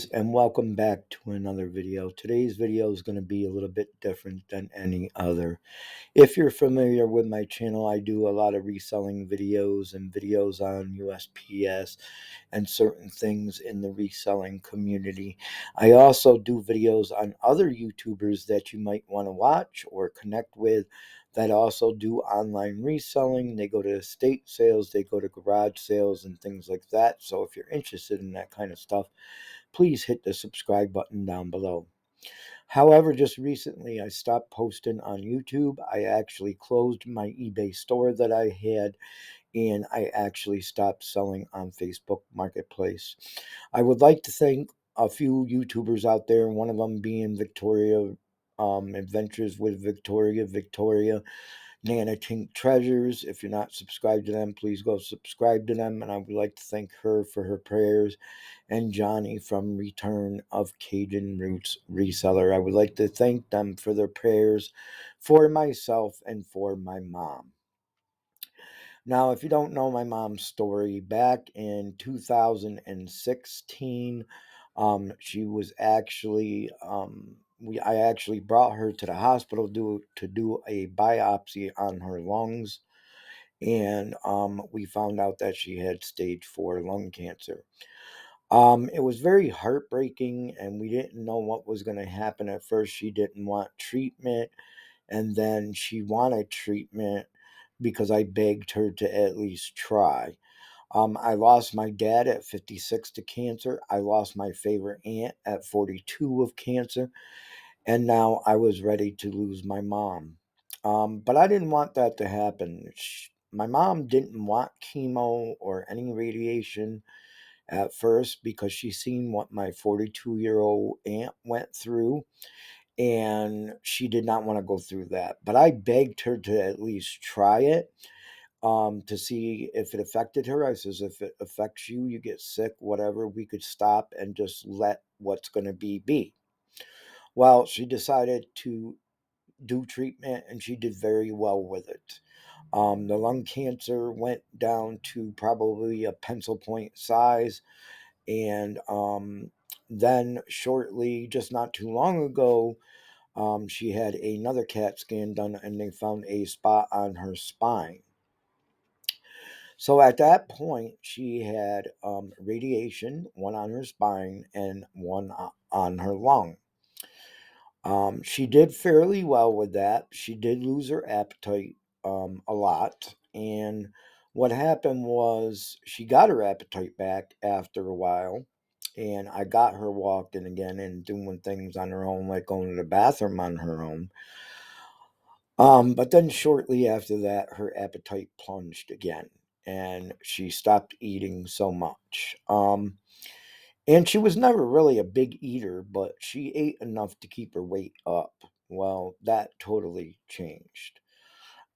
And welcome back to another video. Today's video is going to be a little bit different than any other. If you're familiar with my channel, I do a lot of reselling videos and videos on USPS and certain things in the reselling community. I also do videos on other YouTubers that you might want to watch or connect with that also do online reselling. They go to estate sales, they go to garage sales and things like that. So if you're interested in that kind of stuff, please hit the subscribe button down below. However, just recently I stopped posting on YouTube. I actually closed my eBay store that I had, and I actually stopped selling on Facebook Marketplace. I would like to thank a few YouTubers out there, one of them being Victoria Adventures with Victoria Nana Tink Treasures. If you're not subscribed to them, please go subscribe to them. And I would like to thank her for her prayers, and Johnny from Return of Cajun Roots Reseller. I would like to thank them for their prayers for myself and for my mom. Now, if you don't know my mom's story, back in 2016, she was actually I actually brought her to the hospital to do a biopsy on her lungs, and we found out that she had stage 4 lung cancer. It was very heartbreaking, and we didn't know what was going to happen. At first, she didn't want treatment, and then she wanted treatment because I begged her to at least try. I lost my dad at 56 to cancer. I lost my favorite aunt at 42 of cancer. And now I was ready to lose my mom. But I didn't want that to happen. My mom didn't want chemo or any radiation at first because she seen what my 42-year-old aunt went through, and she did not want to go through that. But I begged her to at least try it, to see if it affected her. I says, if it affects you, you get sick, whatever, we could stop and just let what's going to be. Well, she decided to do treatment, and she did very well with it. The lung cancer went down to probably a pencil point size, and then shortly, just not too long ago, she had another CAT scan done, and they found a spot on her spine. So at that point, she had radiation, one on her spine and one on her lung. She did fairly well with that. She did lose her appetite a lot. And what happened was she got her appetite back after a while. And I got her walking again and doing things on her own, like going to the bathroom on her own. But then shortly after that, her appetite plunged again, and she stopped eating so much. And she was never really a big eater, but she ate enough to keep her weight up. Well, that totally changed.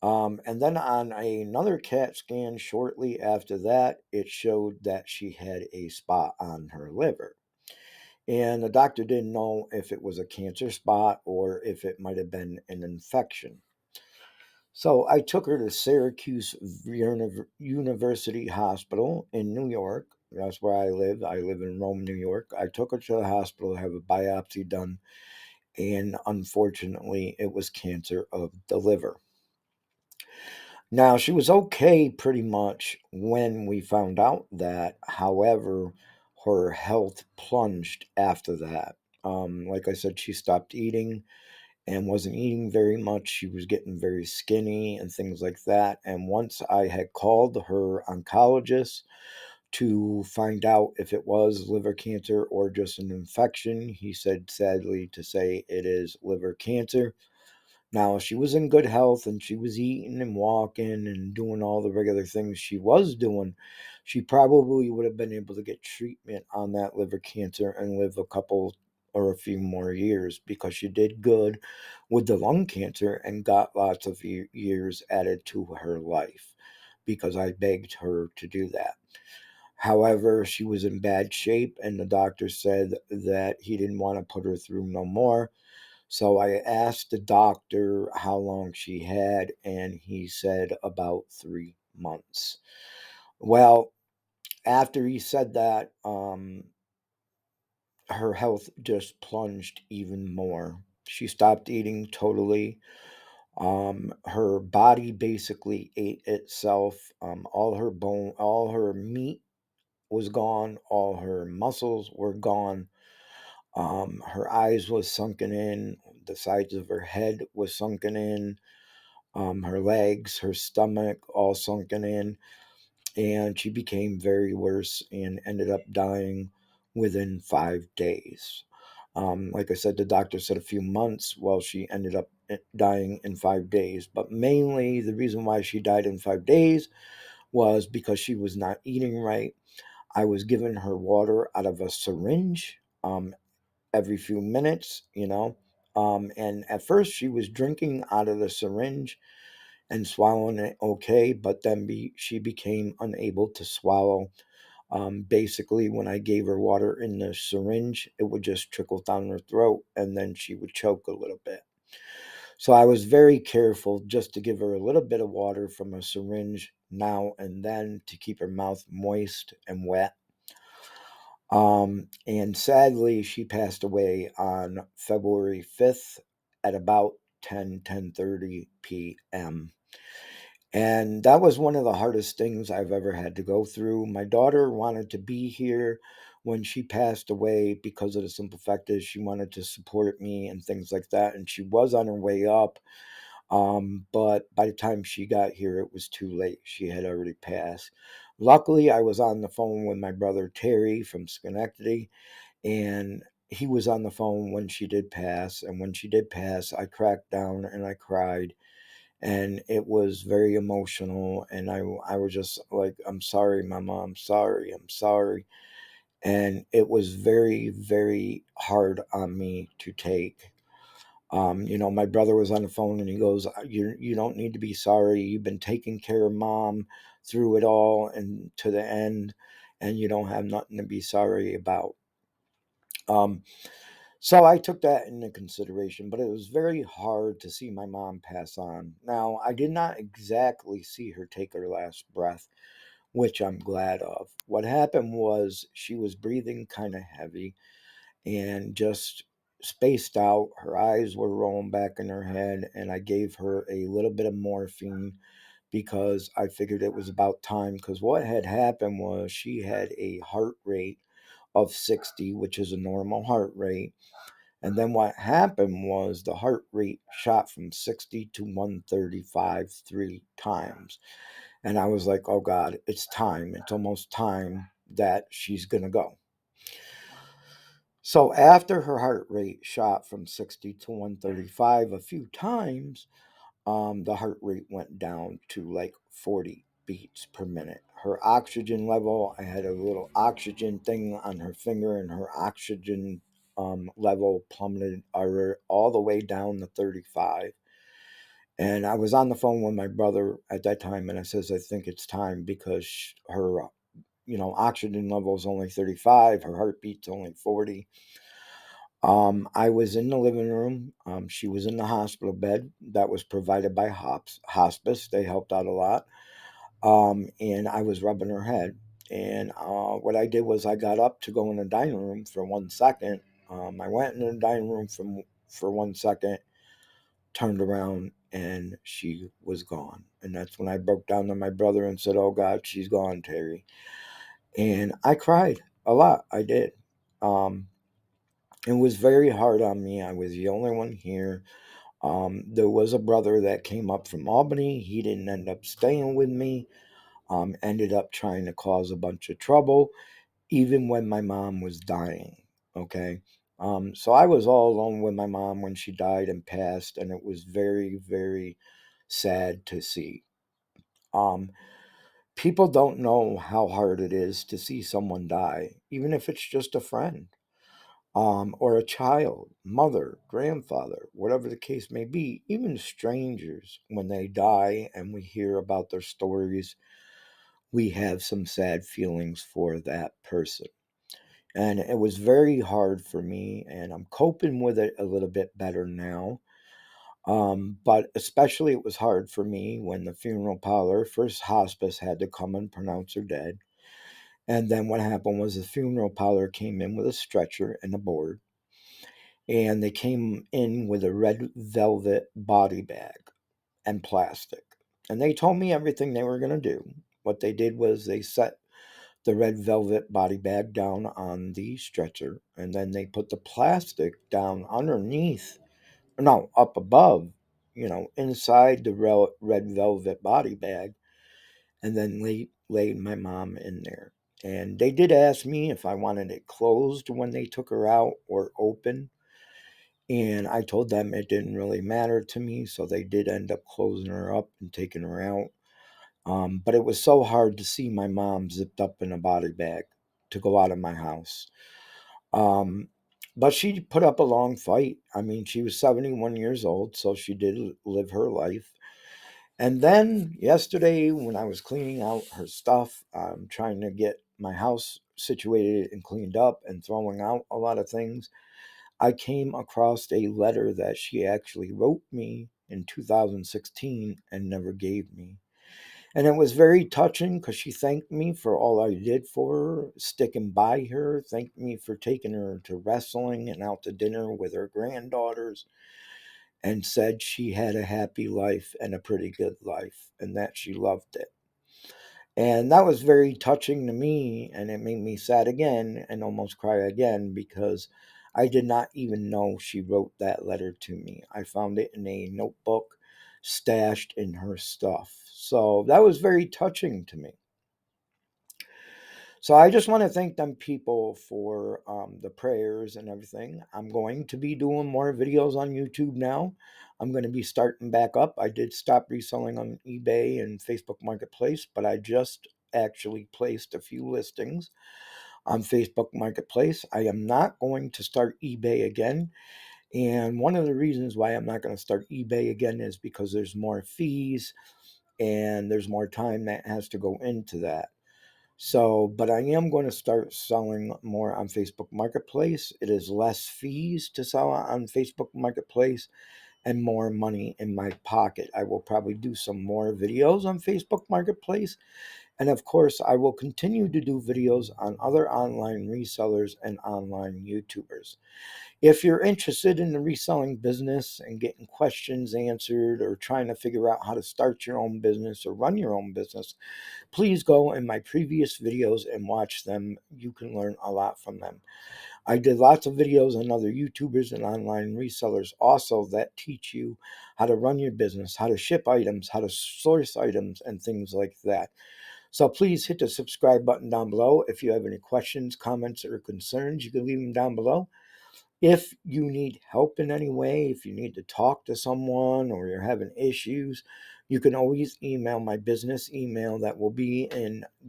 And then on another CAT scan shortly after that, it showed that she had a spot on her liver. And the doctor didn't know if it was a cancer spot or if it might have been an infection. So I took her to Syracuse University Hospital in New York. That's where I live. I live in Rome, New York. I took her to the hospital to have a biopsy done, and unfortunately, it was cancer of the liver. Now, she was okay pretty much when we found out that. However, her health plunged after that. Like I said, she stopped eating and wasn't eating very much. She was getting very skinny and things like that. And once I had called her oncologist to find out if it was liver cancer or just an infection, he said, sadly to say, it is liver cancer. Now, she was in good health and she was eating and walking and doing all the regular things she was doing. She probably would have been able to get treatment on that liver cancer and live a couple or a few more years, because she did good with the lung cancer and got lots of years added to her life because I begged her to do that. However, she was in bad shape, and the doctor said that he didn't want to put her through no more. So I asked the doctor how long she had, and he said about 3 months. Well, after he said that, her health just plunged even more. She stopped eating totally. Her body basically ate itself. All her bone, all her meat was gone. All her muscles were gone. Her eyes was sunken in. The sides of her head was sunken in. Her legs, her stomach, all sunken in, and she became very worse and ended up dying within 5 days. Like I said, the doctor said a few months. Well, she ended up dying in 5 days. But mainly, the reason why she died in 5 days was because she was not eating right. I was giving her water out of a syringe every few minutes. And at first, she was drinking out of the syringe and swallowing it okay, but then she became unable to swallow. Basically, when I gave her water in the syringe, it would just trickle down her throat and then she would choke a little bit. So I was very careful just to give her a little bit of water from a syringe now and then to keep her mouth moist and wet. And sadly, she passed away on February 5th at about 10:30 p.m. And that was one of the hardest things I've ever had to go through. My daughter wanted to be here when she passed away because of the simple fact is she wanted to support me and things like that. And she was on her way up. But by the time she got here, it was too late. She had already passed. Luckily, I was on the phone with my brother Terry from Schenectady, and he was on the phone when she did pass. And when she did pass, I cracked down and I cried, and it was very emotional, and I was just like, I'm sorry, mama, I'm sorry. And it was very, very hard on me to take. My brother was on the phone and he goes, you don't need to be sorry. You've been taking care of mom through it all and to the end, and you don't have nothing to be sorry about. um so I took that into consideration, but it was very hard to see my mom pass on. Now, I did not exactly see her take her last breath, which I'm glad of. What happened was she was breathing kind of heavy and just spaced out. Her eyes were rolling back in her head, and I gave her a little bit of morphine because I figured it was about time. Because what had happened was she had a heart rate of 60, which is a normal heart rate, and then what happened was the heart rate shot from 60 to 135 3 times. And I was like, oh God, it's time. It's almost time that she's going to go. So after her heart rate shot from 60 to 135 a few times, the heart rate went down to like 40 beats per minute. Her oxygen level, I had a little oxygen thing on her finger, and her oxygen level plummeted all the way down to 35. And I was on the phone with my brother at that time, and I says, I think it's time because her, oxygen level is only 35, her heartbeat's only 40. I was in the living room. She was in the hospital bed that was provided by hospice. They helped out a lot. And I was rubbing her head. And what I did was I got up to go in the dining room for 1 second. I went in the dining room for 1 second, turned around, and she was gone. And that's when I broke down to my brother and said, "Oh God, she's gone, Terry." And I cried a lot. I did. Um, it was very hard on me. I was the only one here. There was a brother that came up from Albany. He didn't end up staying with me. Ended up trying to cause a bunch of trouble, even when my mom was dying. Okay. So I was all alone with my mom when she died and passed, and it was very, very sad to see. Um, People don't know how hard it is to see someone die, even if it's just a friend, or a child, mother, grandfather, whatever the case may be. Even strangers, when they die and we hear about their stories, we have some sad feelings for that person. And it was very hard for me, and I'm coping with it a little bit better now. But especially it was hard for me when the funeral parlor, first hospice, had to come and pronounce her dead. And then what happened was the funeral parlor came in with a stretcher and a board, and they came in with a red velvet body bag and plastic. And they told me everything they were going to do. What they did was they set the red velvet body bag down on the stretcher, and then they put the plastic down underneath, no, up above, inside the red velvet body bag, and then laid my mom in there. And they did ask me if I wanted it closed when they took her out or open. And I told them it didn't really matter to me. So they did end up closing her up and taking her out. But it was so hard to see my mom zipped up in a body bag to go out of my house. Um, but she put up a long fight. I mean, she was 71 years old, so she did live her life. And then yesterday, when I was cleaning out her stuff, trying to get my house situated and cleaned up and throwing out a lot of things, I came across a letter that she actually wrote me in 2016 and never gave me. And it was very touching because she thanked me for all I did for her, sticking by her, thanked me for taking her to wrestling and out to dinner with her granddaughters, and said she had a happy life and a pretty good life and that she loved it. And that was very touching to me, and it made me sad again and almost cry again because I did not even know she wrote that letter to me. I found it in a notebook stashed in her stuff. So that was very touching to me. So I just want to thank them people for the prayers and everything. I'm going to be doing more videos on YouTube now. I'm going to be starting back up. I did stop reselling on eBay and Facebook Marketplace, but I just actually placed a few listings on Facebook Marketplace. I am not going to start eBay again. And one of the reasons why I'm not going to start eBay again is because there's more fees and there's more time that has to go into that. So, but I am going to start selling more on Facebook Marketplace. It is less fees to sell on Facebook Marketplace and more money in my pocket. I will probably do some more videos on Facebook Marketplace. And of course, I will continue to do videos on other online resellers and online YouTubers. If you're interested in the reselling business and getting questions answered or trying to figure out how to start your own business or run your own business, please go in my previous videos and watch them. You can learn a lot from them. I did lots of videos on other YouTubers and online resellers also that teach you how to run your business, how to ship items, how to source items, and things like that. So please hit the subscribe button down below. If you have any questions, comments, or concerns, you can leave them down below. If you need help in any way, if you need to talk to someone or you're having issues, you can always email my business email that will be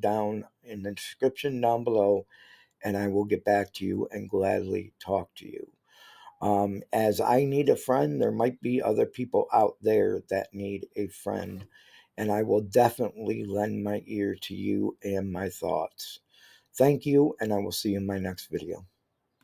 down in the description down below, and I will get back to you and gladly talk to you. As I need a friend, there might be other people out there that need a friend, and I will definitely lend my ear to you and my thoughts. Thank you, and I will see you in my next video.